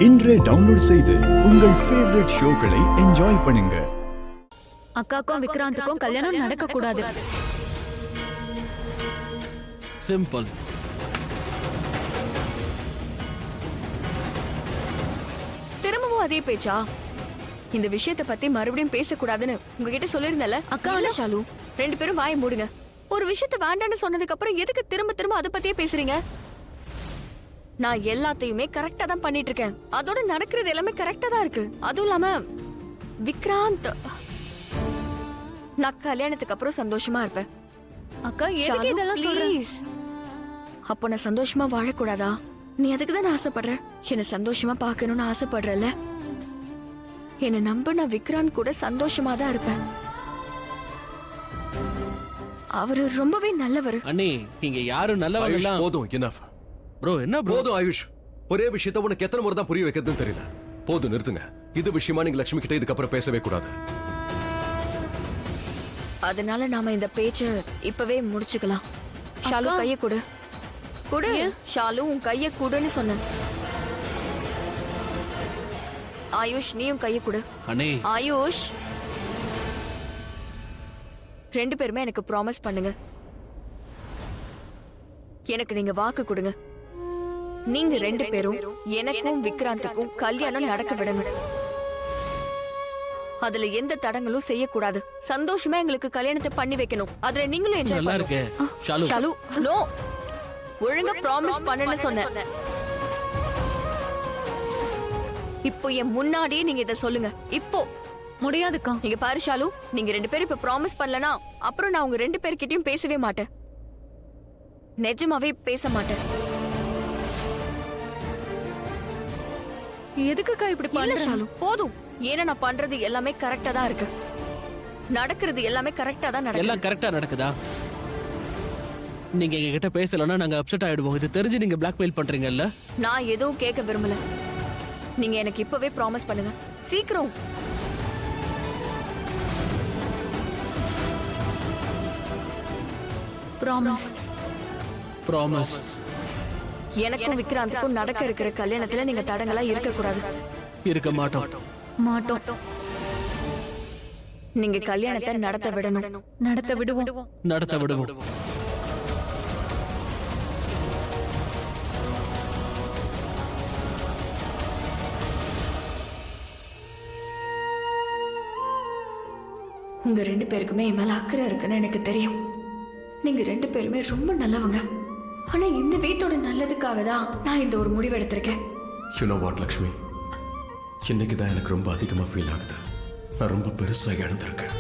இன்றே டவுன்லோட் செய்து உங்கள் ஃபேவரட் ஷோக்களை என்ஜாய் பண்ணுங்க. அக்காக்கும் விக்ராந்துக்கும் கல்யாணம் நடக்க கூடாது. சிம்பிள். திரும்பவும் அதே பேச்சா? இந்த விஷயத்தை பத்தி மறுபடியும் பேசக்கூடாதுன்னு உங்ககிட்ட சொல்லிருந்தல அக்கா. இல்ல ஷாலு, ரெண்டு பேரும் வாயை மூடுங்க. ஒரு விஷயத்த வேண்டான்னு சொன்னதுக்கு அப்புறம் எதுக்கு திரும்ப திரும்ப அதை பத்தியே பேசுறீங்க? நான் எல்லாத்தையுமே கரெக்டா தான் பண்ணிட்டு இருக்கேன். அதோட நடக்கிறது எல்லாமே கரெக்டா தான் இருக்கு. அதுவும் இல்லாம விக்ராந்த், நான் கல்யாணத்துக்கு அப்புறம் சந்தோஷமா இருப்பேன். அக்கா எதுக்கு இதெல்லாம் சொல்றீங்க? அப்போ நான் சந்தோஷமா வாழக்கூடாதா? நீ அதுக்கு தான் ஆசைப்படுற. என்ன சந்தோஷமா பாக்கணும்னு ஆசைப்படுறல. என்ன நம்ப, நான் விக்ராந்த் கூட சந்தோஷமா தான் இருப்பேன். அவரு ரொம்பவே நல்லவர். அண்ணே, இங்க யாரும் நல்லவங்க இல்ல. போதும், எனஃப் ப்ரோ. என்ன ப்ரோ? போதும் ஆயுஷ். ஒரே விஷயத்தை உனக்கு எத்தனை முறை தான் புரிய வைக்கிறதுன்னு தெரியல. போதும், நிறுத்துங்க. இது விஷயமா நீங்க லட்சுமி கிட்ட இதுக்கப்புறம் பேசவே கூடாது. அதனால நாம இந்த பேச்ச இப்பவே முடிச்சுக்கலாம். ஷாலு, கைய கொடு. கொடு ஷாலு, உன் கைய கொடுன்னு சொன்னேன். ஆயுஷ், நீயும் கைய கொடு. அண்ணே. ஆயுஷ், ரெண்டு பேருமே எனக்கு ப்ராமிஸ் பண்ணுங்க. எனக்கு நீங்க வாக்கு கொடுங்க. நீங்க ரெண்டு பேரும் எனக்கும் விக்ராந்துக்கும் கல்யாணம் நடக்க விடணும். அதுல எந்த தடங்களும் செய்யக்கூடாது. சந்தோஷமா எங்களுக்கு கல்யாணத்தை பண்ணி வைக்கணும். அதுல நீங்களும் என்ஜாய் நல்லா இருக்கு. ஷாலு, ஷாலு, நோ. ஒழுங்கா ப்ராமிஸ் பண்ணுன்னு சொன்னேன். இப்போ என் முன்னாடியே நீங்க இத சொல்லுங்க. இப்போ முடியாதுக்கா. நீங்க பாரு ஷாலு, நீங்க ரெண்டு பேரும் இப்ப ப்ராமிஸ் பண்ணலனா அப்புறம் நான் உங்க ரெண்டு பேர்கிட்டயும் பேசவே மாட்டேன். நிஜமாவே பேச மாட்டேன். எதுக்குக்கா இப்படி இல்ல பண்ற? ஷாலு, போதும். ஏன்னா நான் பண்றது எல்லாமே கரெக்டா தான் இருக்கு. நடக்கிறது எல்லாமே கரெக்டா தான் நடக்குது. எல்லாம் கரெக்டா நடக்குதா? நீங்க எங்க கிட்ட பேசலன்னா நாங்க அப்செட் ஆயிடுவோம். இது தெரிஞ்சு நீங்க பிளாக்மெயில் பண்றீங்கல்ல? நான் எதுவும் கேட்க விரும்பல. நீங்க எனக்கு இப்பவே ப்ராமிஸ் பண்ணுங்க. சீக்கிரம். ப்ராமிஸ். ப்ராமிஸ். எனக்கும் விக்ராந்துக்கும் நடக்க இருக்கிற கல்யாணத்துல நீங்க தடங்களா இருக்க கூடாது. இருக்க மாட்டோம். மாட்டோம். நீங்க கல்யாணத்தை நடத்த விடணும். நடத்த விடுவோம். நடத்த விடுவோம். உங்க ரெண்டு பேருக்குமே என் மேல அக்கறை இருக்குன்னு எனக்கு தெரியும். நீங்க ரெண்டு பேருமே ரொம்ப நல்லவங்க. ஆனா இந்த வீட்டோட நல்லதுக்காக தான் நான் இந்த ஒரு முடிவு எடுத்திருக்கேன். யூ நோ வாட் லக்ஷ்மி, இன்னைக்கு தான் எனக்கு ரொம்ப அதிகமா ஃபீல் ஆகுது. நான் ரொம்ப பெருசா இழந்திருக்கேன்.